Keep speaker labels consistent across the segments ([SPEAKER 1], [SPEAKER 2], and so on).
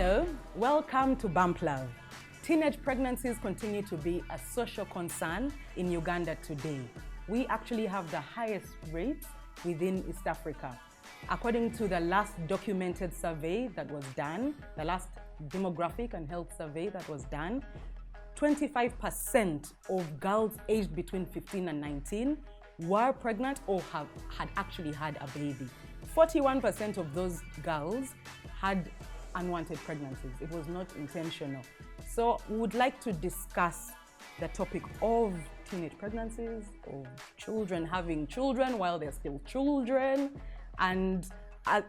[SPEAKER 1] Hello, welcome to Bump Love. Teenage pregnancies continue to be a social concern in Uganda today. We actually have the highest rates within East Africa. According to the last documented survey that was done, the last demographic and health survey that was done, 25% of girls aged between 15 and 19 were pregnant or had actually had a baby. 41% of those girls had unwanted pregnancies. It was not intentional. So we would like to discuss the topic of teenage pregnancies, of children having children while they're still children. And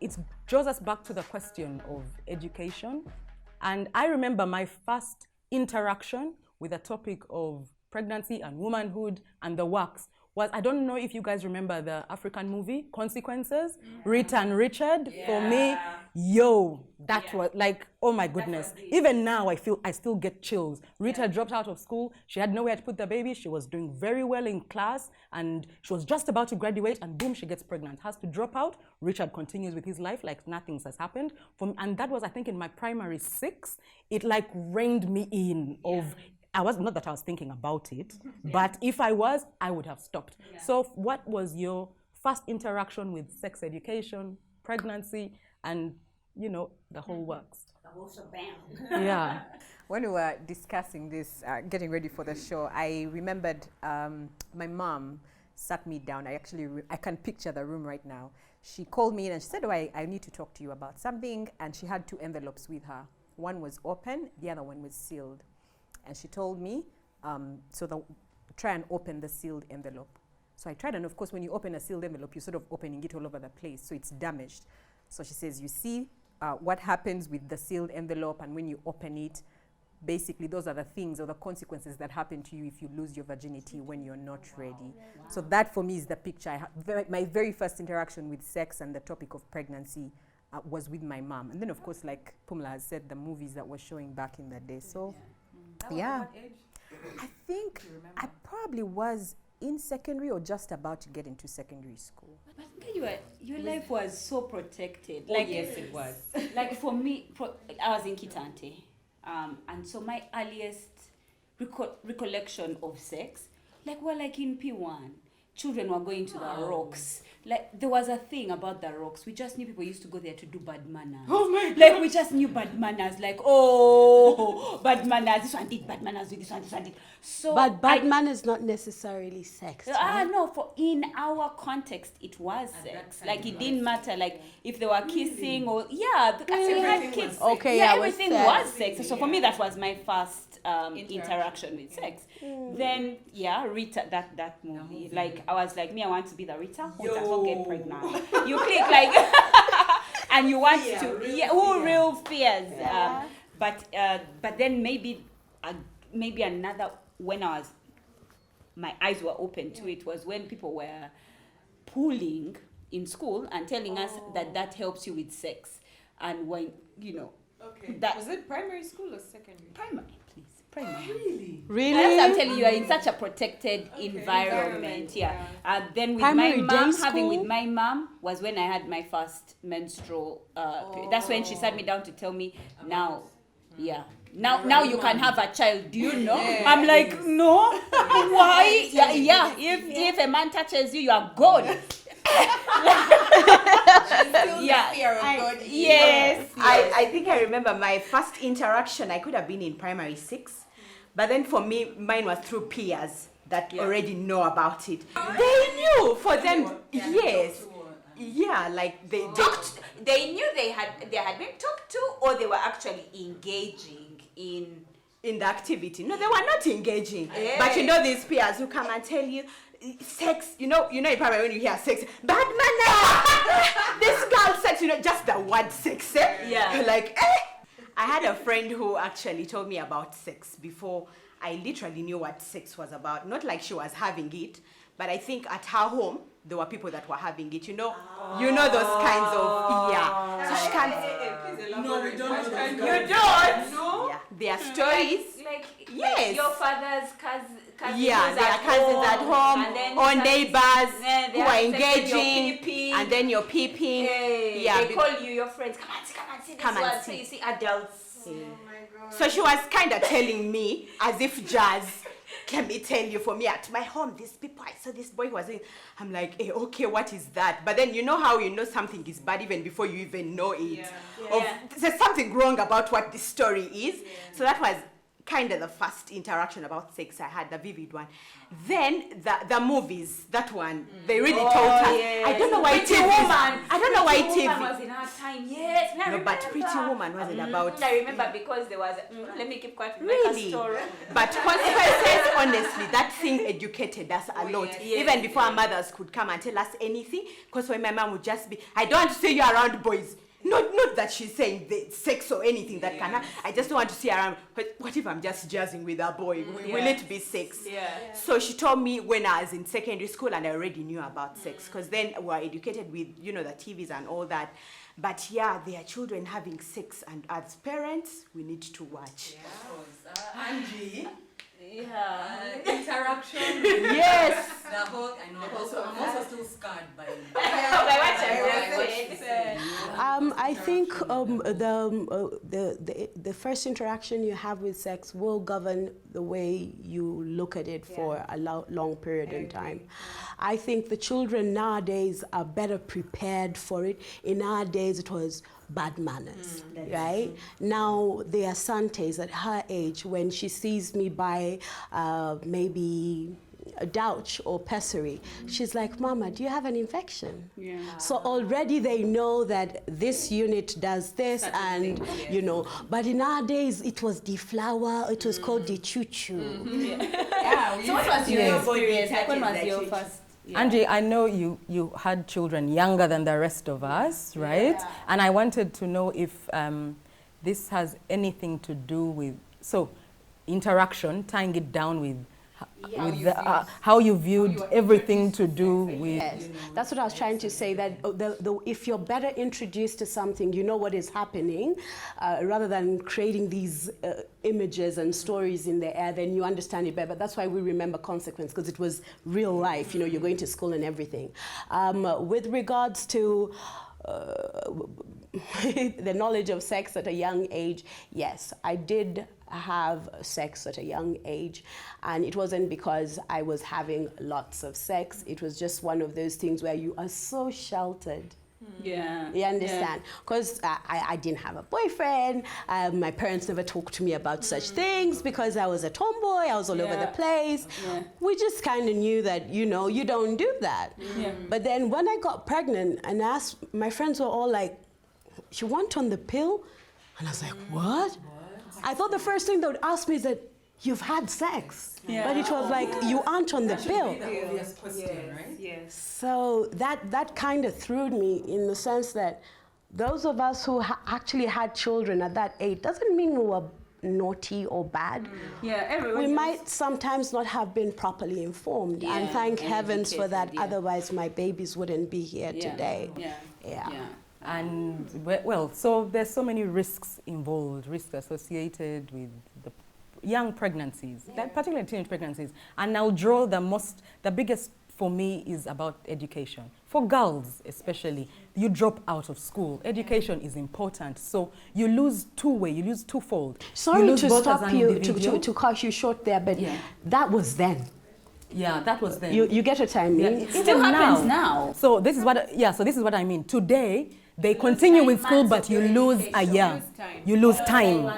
[SPEAKER 1] it draws us back to the question of education. And I remember my first interaction with the topic of pregnancy and womanhood and the works was, I don't know if you guys remember the African movie, Consequences, Rita and Richard. For me, that was like, oh my goodness. Even now, I still get chills. Rita dropped out of school. She had nowhere to put the baby. She was doing very well in class and she was just about to graduate and boom, she gets pregnant, has to drop out. Richard continues with his life like nothing has happened. And that was, I think, in my primary 6. It like reined me in of, not that I was thinking about it, but if I was, I would have stopped. So what was your first interaction with sex education, pregnancy, and, you know, the whole works? Yeah.
[SPEAKER 2] When we were discussing this, getting ready for the show, I remembered my mom sat me down. I can picture the room right now. She called me in and she said, I need to talk to you about something. And she had 2 envelopes with her. One was open, the other one was sealed. And she told me, try and open the sealed envelope. So I tried, and of course, when you open a sealed envelope, you're sort of opening it all over the place, so it's damaged. So she says, you see what happens with the sealed envelope, and when you open it, basically those are the things or the consequences that happen to you if you lose your virginity when you're not ready. Wow. So that for me is the picture I had. My very first interaction with sex and the topic of pregnancy was with my mom. And then of course, like Pumla has said, the movies that were showing back in the day. So. Yeah, I think I probably was in secondary or just about to get into secondary school.
[SPEAKER 3] But your life was so protected.
[SPEAKER 4] Like, yes, it was.
[SPEAKER 3] Like for me, I was in Kitante. And so my earliest recollection of sex, we're like in P1. Children were going to the rocks. Like there was a thing about the rocks. We just knew people used to go there to do bad manners.
[SPEAKER 4] Oh my God.
[SPEAKER 3] Like we just knew bad manners. Like, oh, bad manners. This one did bad manners with this one did. So
[SPEAKER 5] but bad manners not necessarily sex. Right?
[SPEAKER 3] No, in our context it was sex. Like it didn't matter like if they were kissing or because we had kids.
[SPEAKER 5] Okay,
[SPEAKER 3] everything was sex. So for me that was my first interaction with sex. Then Rita, that movie. Like I was like, I want to be the Rita who does not get pregnant. You click like and you want to who real fears. But then maybe another when my eyes were open to it was when people were pulling in school and telling us that helps you with sex. And when that
[SPEAKER 4] was it primary school or secondary?
[SPEAKER 3] Primary, please. Primary.
[SPEAKER 5] Really?
[SPEAKER 3] I'm telling you, you're in such a protected environment. Then with
[SPEAKER 5] primary
[SPEAKER 3] my mom,
[SPEAKER 5] having
[SPEAKER 3] with my mom was when I had my first menstrual period. That's when she sat me down to tell me now you can have a child. Do you know? I'm like, no. Why? If a man touches you, you are good. Yes.
[SPEAKER 6] I think I remember my first interaction. I could have been in primary 6, but then for me, mine was through peers that already know about it. They knew. For them, yes. Yeah, like they
[SPEAKER 3] knew they had been talked to, or they were actually engaging in
[SPEAKER 6] the activity. No, they were not engaging. But these peers who come and tell you sex, in primary when you hear sex, bad manner. This girl sex, just the word sex. You're like, I had a friend who actually told me about sex before I literally knew what sex was about. Not like she was having it, but I think at her home there were people that were having it. Those kinds of So she can't.
[SPEAKER 4] No, we don't.
[SPEAKER 6] You don't. No. Yeah, their stories.
[SPEAKER 3] Like your father's cousin. cousins
[SPEAKER 6] Yeah, there are cousins at home, or neighbors who are engaging, and then you're peeping.
[SPEAKER 3] They call you your friends. Come and see this
[SPEAKER 6] Come and
[SPEAKER 3] one.
[SPEAKER 6] see.
[SPEAKER 3] So you see adults.
[SPEAKER 4] Oh my God.
[SPEAKER 6] So she was kind of telling me, as if jazz, let me tell you, for me at my home, these people, I saw this boy who was in. I'm like, hey, okay, what is that? But then you know how you know something is bad even before you even know it. There's something wrong about what this story is. So that was kind of the first interaction about sex I had, the vivid one. Then the movies, that one, they really told us. I don't know why
[SPEAKER 3] Pretty Woman.
[SPEAKER 6] I don't know why
[SPEAKER 3] Pretty Woman
[SPEAKER 6] TV.
[SPEAKER 3] was in our time. Yes, I
[SPEAKER 6] No, but
[SPEAKER 3] remember.
[SPEAKER 6] Pretty Woman wasn't about.
[SPEAKER 3] I remember because there was. Let me keep quiet.
[SPEAKER 6] Really?
[SPEAKER 3] Story.
[SPEAKER 6] But consequences, honestly, that thing educated us a lot. Even before our mothers could come and tell us anything. Because when my mom would just be, I don't want to see you around boys. Not that she's saying the sex or anything that can happen. I just don't want to see her around. But what if I'm just jazzing with a boy? Will it be sex? So she told me when I was in secondary school, and I already knew about sex. Because then we were educated with, the TVs and all that. But yeah, there are children having sex, and as parents, we need to watch.
[SPEAKER 7] Angie.
[SPEAKER 4] Interaction.
[SPEAKER 6] Yes.
[SPEAKER 7] The whole, I know. I'm also still scarred by
[SPEAKER 5] I think the first interaction you have with sex will govern the way you look at it for a long period in time. I think the children nowadays are better prepared for it. In our days, it was bad manners, right? Now, the Asantes at her age, when she sees me buy maybe a douche or pessary, she's like, Mama, do you have an infection? So already they know that this unit does this, and but in our days it was the flower, it was called the choo-choo.
[SPEAKER 3] So what was your experience? Like, when was your first?
[SPEAKER 1] Angie, I know you had children younger than the rest of us, right? And I wanted to know if this has anything to do with, interaction, tying it down with how you viewed everything to do with.
[SPEAKER 5] Yes, that's what I was trying to say, that if you're better introduced to something, you know what is happening, rather than creating these images and stories in the air, then you understand it better. But that's why we remember consequence, because it was real life, you're going to school and everything. With regards to the knowledge of sex at a young age, yes, I did have sex at a young age, and it wasn't because I was having lots of sex. It was just one of those things where you are so sheltered. You understand? Because I didn't have a boyfriend. My parents never talked to me about such things because I was a tomboy. I was all over the place. We just kind of knew that, you don't do that. But then when I got pregnant and asked, my friends were all like, "You want on the pill?" And I was like, "What?" I thought the first thing they would ask me is that, "You've had sex." But it was like, "You aren't on the pill."
[SPEAKER 7] the obvious question, right?
[SPEAKER 3] Yes.
[SPEAKER 5] So that kind of threw me, in the sense that those of us who actually had children at that age doesn't mean we were naughty or bad. We might sometimes not have been properly informed, and thank heavens for that. Otherwise, my babies wouldn't be here today.
[SPEAKER 1] And so there's so many risks involved, risks associated with the young pregnancies, particularly teenage pregnancies. And I'll draw the biggest for me is about education. For girls especially, you drop out of school. Education is important. So you lose you lose twofold.
[SPEAKER 5] Sorry to stop you, to cut you short there, but that was then.
[SPEAKER 1] Yeah, that was then.
[SPEAKER 5] You get what I mean?
[SPEAKER 1] It still happens now. So this is what I mean. Today, they continue with school, but you lose a year. You lose time.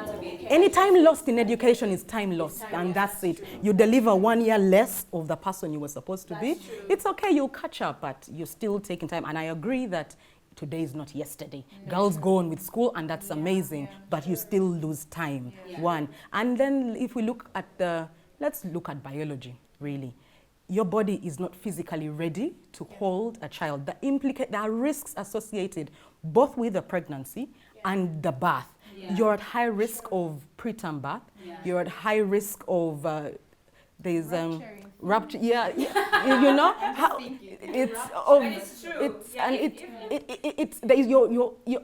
[SPEAKER 1] Any time lost in education is time lost, and that's it. You deliver 1 year less of the person you were supposed to be. It's okay, you'll catch up, but you're still taking time. And I agree that today is not yesterday. Girls go on with school, and that's amazing, but you still lose time, one. And then if we look at let's look at biology, really. Your body is not physically ready to hold a child. There are risks associated both with the pregnancy and the birth. You're at high risk of preterm birth. You're at high risk of there's rupture. You know how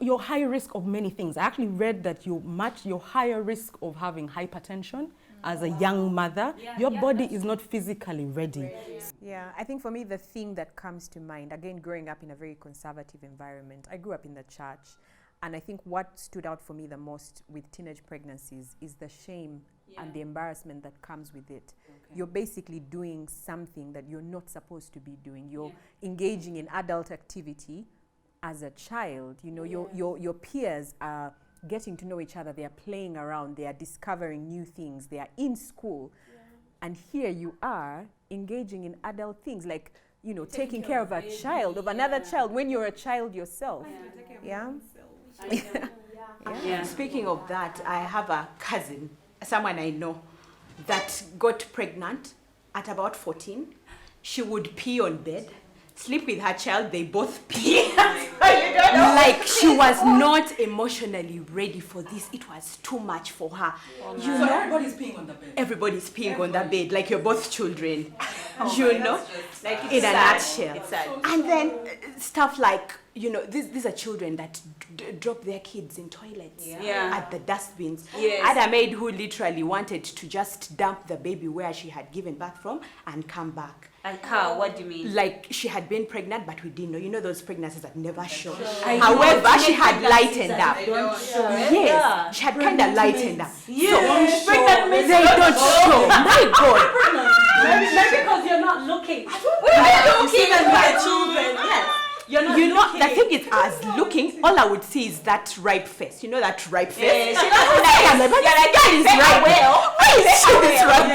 [SPEAKER 1] you're high risk of many things. I actually read that you match your higher risk of having hypertension as a young mother, your body is not physically ready.
[SPEAKER 2] Yeah, I think for me, the thing that comes to mind, again, growing up in a very conservative environment, I grew up in the church. And I think what stood out for me the most with teenage pregnancies is the shame and the embarrassment that comes with it. You're basically doing something that you're not supposed to be doing. You're engaging in adult activity as a child. You know, your peers are getting to know each other. They are playing around. They are discovering new things. They are in school. And here you are engaging in adult things like, you know, taking care of a child, of another child when you're a child yourself. Yeah.
[SPEAKER 6] Speaking of that, I have a cousin, someone I know, that got pregnant at about 14. She would pee on bed, sleep with her child, they both pee. Like she was not emotionally ready for this. It was too much for her. You know,
[SPEAKER 7] everybody's peeing on the bed.
[SPEAKER 6] everybody's peeing on the bed, like you're both children. You know,
[SPEAKER 3] Like
[SPEAKER 6] in a nutshell.
[SPEAKER 3] It's sad.
[SPEAKER 6] And then stuff like, you know, these are children that drop their kids in toilets at the dustbins.
[SPEAKER 3] Yes.
[SPEAKER 6] I had a maid who literally wanted to just dump the baby where she had given birth from and come back.
[SPEAKER 3] And how? What do you mean?
[SPEAKER 6] Like she had been pregnant, but we didn't know. You know those pregnancies that never show.
[SPEAKER 3] I
[SPEAKER 6] However,
[SPEAKER 3] know,
[SPEAKER 6] she had lightened up.
[SPEAKER 3] Yeah.
[SPEAKER 6] Yes, she had kind of lightened up.
[SPEAKER 3] Yes.
[SPEAKER 6] They don't show. My God.
[SPEAKER 7] Maybe because you're not looking.
[SPEAKER 6] You know, the thing is, as looking, all I would see is that ripe face. You know that ripe face?
[SPEAKER 3] Yeah,
[SPEAKER 6] I'm like, but that guy is ripe. Why is she this ripe?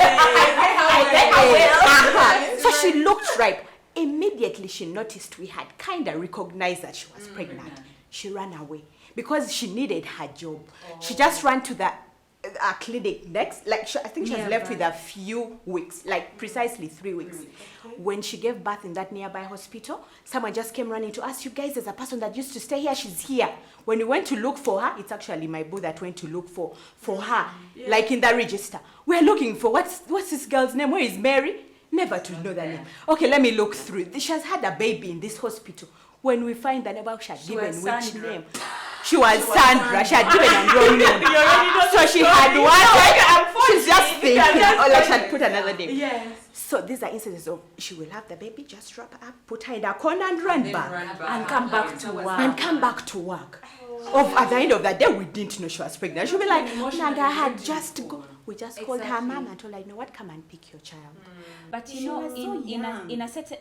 [SPEAKER 6] So she looked ripe. Immediately she noticed we had kind of recognized that she was pregnant. She ran away because she needed her job. She just ran to the clinic next. Like I think she was left with a few weeks, like precisely 3 weeks. When she gave birth in that nearby hospital, someone just came running to us. You guys, there's a person that used to stay here. She's here. When we went to look for her, it's actually my boo that went to look for her, like in the register. We're looking for what's this girl's name? Where is Mary? Never to know the name. Okay, let me look through. She has had a baby in this hospital. When we find the name, she had given which name? She was Sandra. She had given a wrong name. So she had one. She's just thinking, or like she had put another name.
[SPEAKER 7] Yes.
[SPEAKER 6] So these are instances of she will have the baby, just wrap her up, put her in a corner and run back.
[SPEAKER 3] And come back to work.
[SPEAKER 6] And come back to work. At the end of the day, we didn't know she was pregnant. She'll be like, Naga had just go. We just called her mom and told her, you know what, come and pick your child.
[SPEAKER 3] But you know, in a certain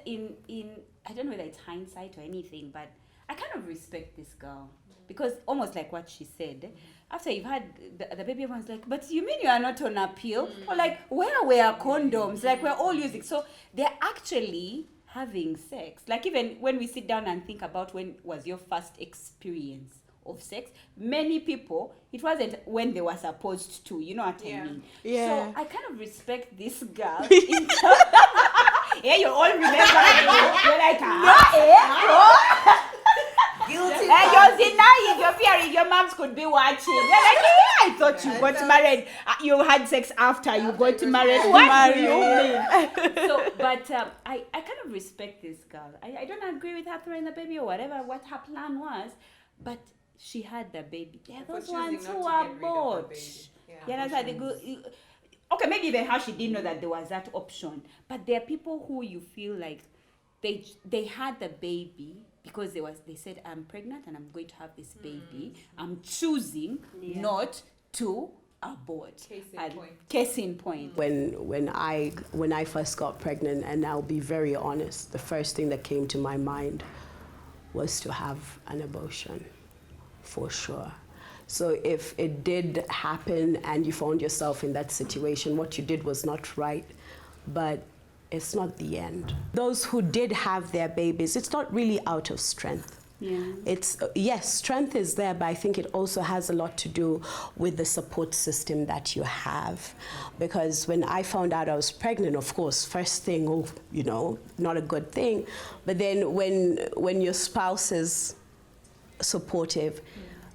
[SPEAKER 3] I don't know whether it's hindsight or anything, but I kind of respect this girl because almost like what she said. After you've had the baby, everyone's like, but you mean you are not on a pill? Or like, where were condoms? Like we're all using. So they're actually having sex. Like even when we sit down and think about when was your first experience of sex, many people, it wasn't when they were supposed to, you know what I mean?
[SPEAKER 6] Yeah.
[SPEAKER 3] So I kind of respect this girl. Yeah, you all remember. You're like, guilty. And you're denying, you're fearing your moms could be watching. You're like, I thought you got married. You had sex after you got married. What do you mean? So, but I kind of respect this girl. I don't agree with her throwing the baby or whatever, what her plan was, but she had the baby. There are those ones who are bored. You understand? They go, okay, maybe even how she didn't know that there was that option. But there are people who you feel like they had the baby because they said, I'm pregnant and I'm going to have this baby. I'm choosing not to abort. Case in point.
[SPEAKER 5] When I first got pregnant, and I'll be very honest, the first thing that came to my mind was to have an abortion, for sure. So if it did happen and you found yourself in that situation, what you did was not right, but it's not the end. Those who did have their babies, it's not really out of strength.
[SPEAKER 3] Yeah.
[SPEAKER 5] It's, yes, strength is there, but I think it also has a lot to do with the support system that you have. Because when I found out I was pregnant, of course, first thing, not a good thing. But then when your spouse is supportive,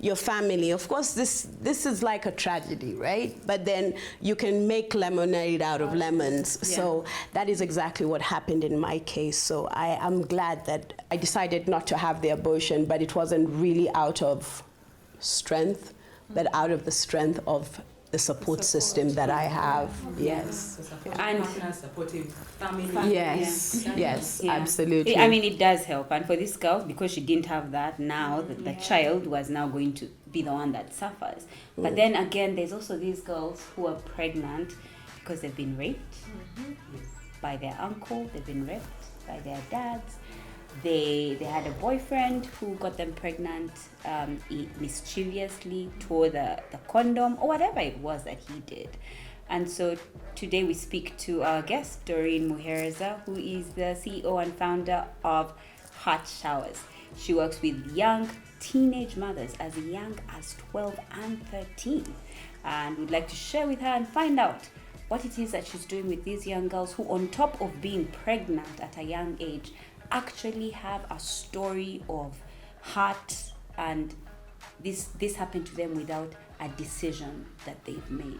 [SPEAKER 5] your family, of course, this is like a tragedy, right? But then you can make lemonade out of lemons. Yeah. So that is exactly what happened in my case. So I am glad that I decided not to have the abortion, but it wasn't really out of strength, but out of the strength of the support system that I have. Yes.
[SPEAKER 3] And
[SPEAKER 7] Partner, supportive family.
[SPEAKER 5] Yes. Yes.
[SPEAKER 3] yeah.
[SPEAKER 5] Absolutely.
[SPEAKER 3] I mean, it does help. And for this girl, because she didn't have that, now the child was now going to be the one that suffers. But then again, there's also these girls who are pregnant because they've been raped by their uncle, they've been raped by their dads. They had a boyfriend who got them pregnant, he mischievously tore the condom or whatever it was that he did. And so today we speak to our guest, Doreen Muhereza, who is the CEO and founder of Hot Showers. She works with young teenage mothers as young as 12 and 13. And we'd like to share with her and find out what it is that she's doing with these young girls who, on top of being pregnant at a young age, actually have a story of heart, and this happened to them without a decision that they've made.